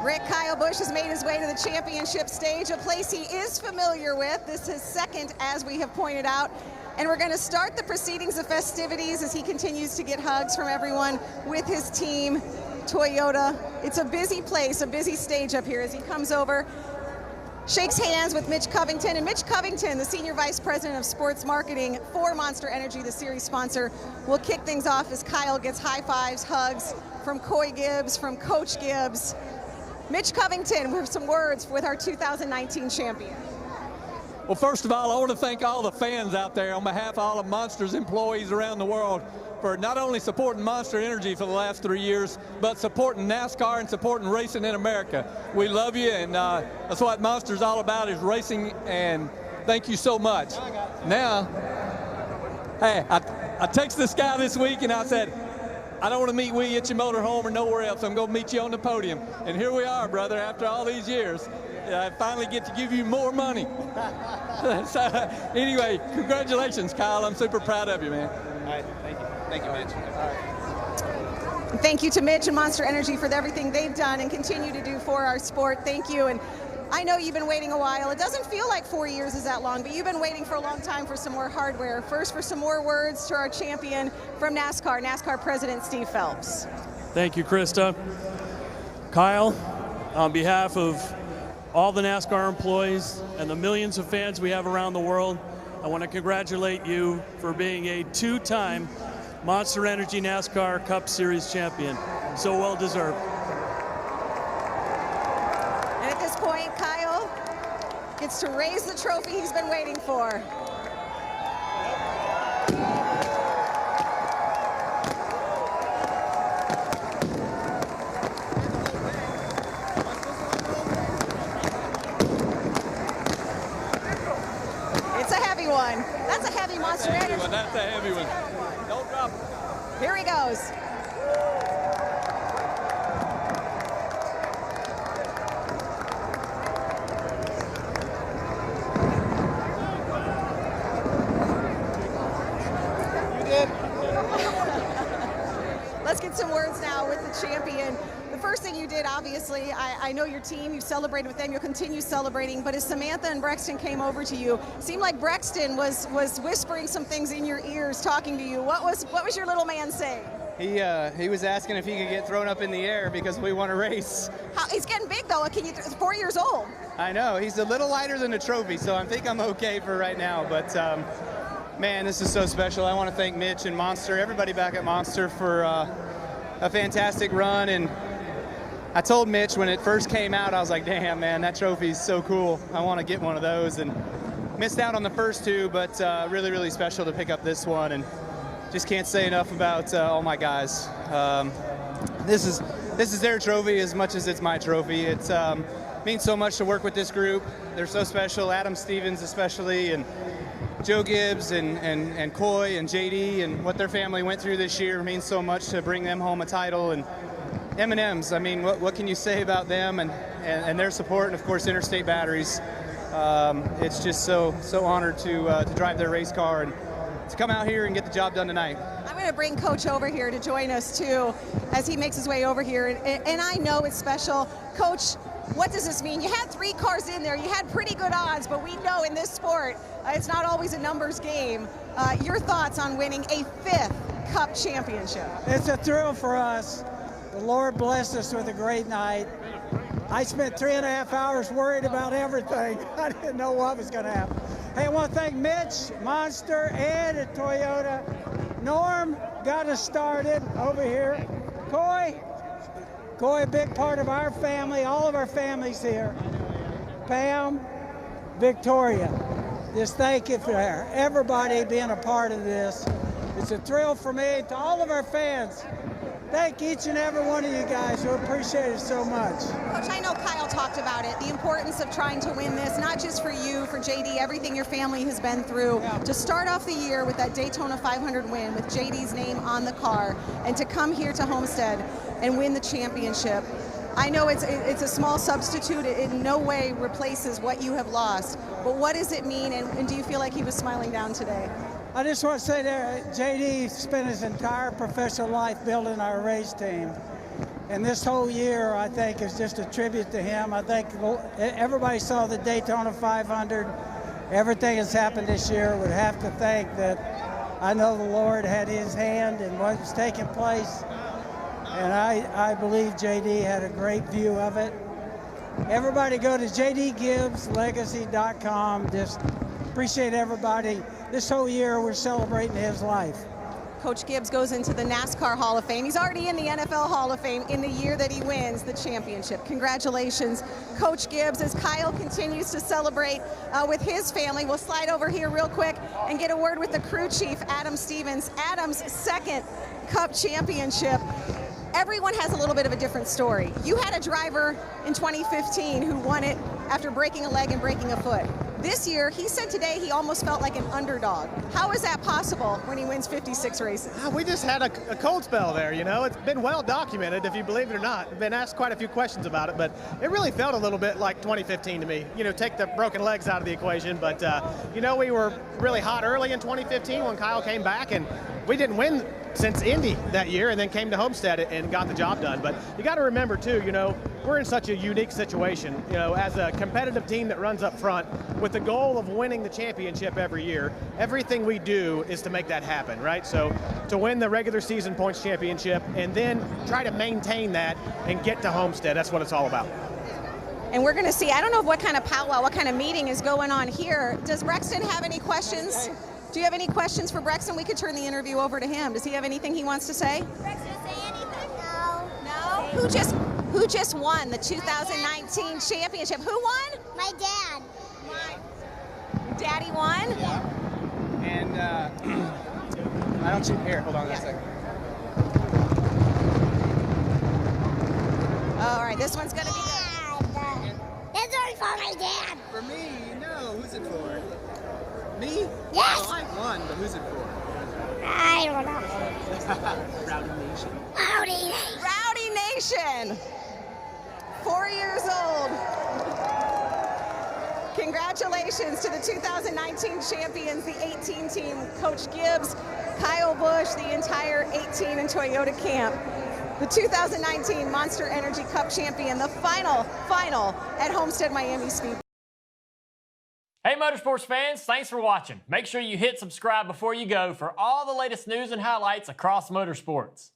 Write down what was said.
Rick, Kyle Busch has made his way to the championship stage, a place he is familiar with. This is second, as we have pointed out. And we're going to start the proceedings of festivities as he continues to get hugs from everyone with his team, Toyota. It's a busy place, a busy stage up here as he comes over, shakes hands with Mitch Covington. And Mitch Covington, the Senior Vice President of Sports Marketing for Monster Energy, the series sponsor, will kick things off as Kyle gets high fives, hugs from Coy Gibbs, from Coach Gibbs. Mitch Covington with some words with our 2019 champion. Well, first of all, I want to thank all the fans out there on behalf of all of Monster's employees around the world for not only supporting Monster Energy for the last 3 years, but supporting NASCAR and supporting racing in America. We love you, and that's what Monster's all about, is racing, and thank you so much. Now, hey, I texted this guy this week, and I said, I don't want to meet with you at your motorhome or nowhere else. I'm going to meet you on the podium. And here we are, brother, after all these years. I finally get to give you more money. So, anyway, congratulations, Kyle. I'm super proud of you, man. All right, thank you. Thank you, Mitch. All right. Thank you to Mitch and Monster Energy for everything they've done and continue to do for our sport. Thank you. And I know you've been waiting a while. It doesn't feel like 4 years is that long, but you've been waiting for a long time for some more hardware. First, for some more words to our champion from NASCAR President Steve Phelps. Thank you, Krista. Kyle, on behalf of all the NASCAR employees and the millions of fans we have around the world, I want to congratulate you for being a two-time Monster Energy NASCAR Cup Series champion. So well deserved. And at this point, Kyle gets to raise the trophy he's been waiting for. It's a heavy one. That's a heavy Monster Energy. That's a heavy one. Don't drop it. Here he goes. Let's get some words now with the champion. The first thing you did, obviously, I know your team, you celebrated with them, you'll continue celebrating, but as Samantha and Brexton came over to you, it seemed like Brexton was whispering some things in your ears, talking to you. What was your little man saying? He was asking if he could get thrown up in the air because we want to race. He's getting big, though. 4 years old. I know. He's a little lighter than a trophy, so I think I'm okay for right now. But, man, this is so special. I want to thank Mitch and Monster, everybody back at Monster, for a fantastic run. And I told Mitch when it first came out, I was like, damn, man, that trophy is so cool. I want to get one of those. And missed out on the first two, but really, really special to pick up this one. And just can't say enough about all my guys. This is their trophy as much as it's my trophy. It means so much to work with this group. They're so special, Adam Stevens especially, and Joe Gibbs and Coy and JD, and what their family went through this year means so much to bring them home a title. And M&M's, I mean, what can you say about them and their support, and of course Interstate Batteries. It's just so honored to drive their race car and to come out here and get the job done tonight. I'm going to bring Coach over here to join us too as he makes his way over here, and I know it's special. Coach, what does this mean? You had 3 cars in there, you had pretty good odds, but we know in this sport it's not always a numbers game. Your thoughts on winning a 5th Cup championship? It's a thrill for us. The Lord blessed us with a great night. I spent 3.5 hours worried about everything. I didn't know what was going to happen. Hey, I want to thank Mitch, Monster, and Toyota. Norm got us started over here. Coy, a big part of our family, all of our families here. Pam, Victoria, just thank you for everybody being a part of this. It's a thrill for me. To all of our fans, thank each and every one of you guys. We appreciate it so much. Coach, I know Kyle talked about it, the importance of trying to win this, not just for you, for JD, everything your family has been through. Yeah. To start off the year with that Daytona 500 win with JD's name on the car, and to come here to Homestead and win the championship. I know it's a small substitute. It in no way replaces what you have lost. But what does it mean, and do you feel like he was smiling down today? I just want to say that JD spent his entire professional life building our race team. And this whole year, I think, is just a tribute to him. I think everybody saw the Daytona 500. Everything that's happened this year would have to think that I know the Lord had his hand in what was taking place. And I believe JD had a great view of it. Everybody go to jdgibbslegacy.com. Just appreciate everybody. This whole year, we're celebrating his life. Coach Gibbs goes into the NASCAR Hall of Fame. He's already in the NFL Hall of Fame in the year that he wins the championship. Congratulations, Coach Gibbs, as Kyle continues to celebrate with his family. We'll slide over here real quick and get a word with the crew chief, Adam Stevens. Adam's second Cup championship. Everyone has a little bit of a different story. You had a driver in 2015 who won it after breaking a leg and breaking a foot. This year, he said today he almost felt like an underdog. How is that possible when he wins 56 races? We just had a cold spell there, you know. It's been well documented, if you believe it or not. I've been asked quite a few questions about it, but it really felt a little bit like 2015 to me. You know, take the broken legs out of the equation, but, you know, we were really hot early in 2015 when Kyle came back, and we didn't win since Indy that year, and then came to Homestead and got the job done. But you got to remember too, you know, we're in such a unique situation, you know, as a competitive team that runs up front with the goal of winning the championship every year. Everything we do is to make that happen, right? So to win the regular season points championship and then try to maintain that and get to Homestead, that's what it's all about. And we're going to see, I don't know what kind of powwow, what kind of meeting is going on here. Does Brexton have any questions? Do you have any questions for Brexton? We could turn the interview over to him. Does he have anything he wants to say? Brexton, say anything? No. No? Who just won the 2019 championship? Who won? My dad. Daddy won? Yeah. And I don't you here. Hold on a second. All right, this one's going to be good. Dad. It's only for my dad. For me, no. Who's it for? Me? Yes. Well, I won, but who's it for? I don't know. Rowdy Nation. Howdy, Nate. Rowdy Nation, 4 years old. Congratulations to the 2019 champions, the 18 team, Coach Gibbs, Kyle Busch, the entire 18 and Toyota camp. The 2019 Monster Energy Cup champion, the final at Homestead-Miami Speedway. Hey Motorsports fans, thanks for watching. Make sure you hit subscribe before you go for all the latest news and highlights across motorsports.